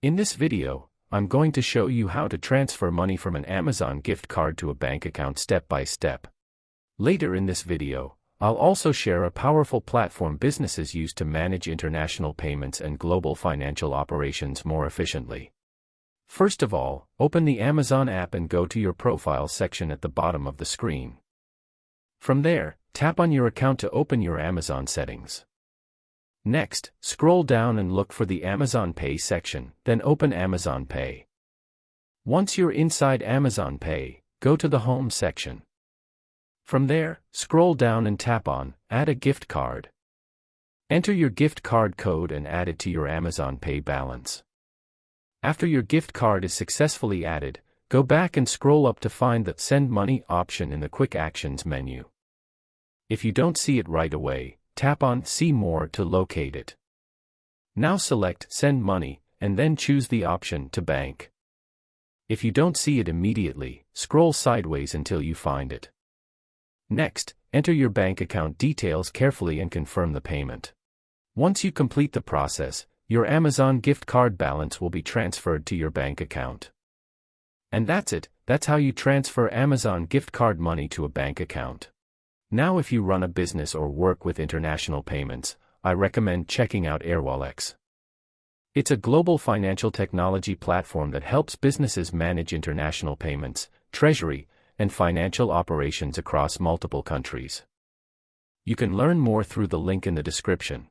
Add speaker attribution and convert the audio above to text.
Speaker 1: In this video, I'm going to show you how to transfer money from an Amazon gift card to a bank account step by step. Later in this video, I'll also share a powerful platform businesses use to manage international payments and global financial operations more efficiently. First of all, open the Amazon app and go to your profile section at the bottom of the screen. From there, tap on your account to open your Amazon settings. Next, scroll down and look for the Amazon Pay section, then open Amazon Pay. Once you're inside Amazon Pay, go to the Home section. From there, scroll down and tap on Add a gift card. Enter your gift card code and add it to your Amazon Pay balance. After your gift card is successfully added, go back and scroll up to find the Send Money option in the Quick Actions menu. If you don't see it right away, tap on See More to locate it. Now select Send Money, and then choose the option to Bank. If you don't see it immediately, scroll sideways until you find it. Next, enter your bank account details carefully and confirm the payment. Once you complete the process, your Amazon gift card balance will be transferred to your bank account. And that's it, that's how you transfer Amazon gift card money to a bank account. Now if you run a business or work with international payments, I recommend checking out Airwallex. It's a global financial technology platform that helps businesses manage international payments, treasury, and financial operations across multiple countries. You can learn more through the link in the description.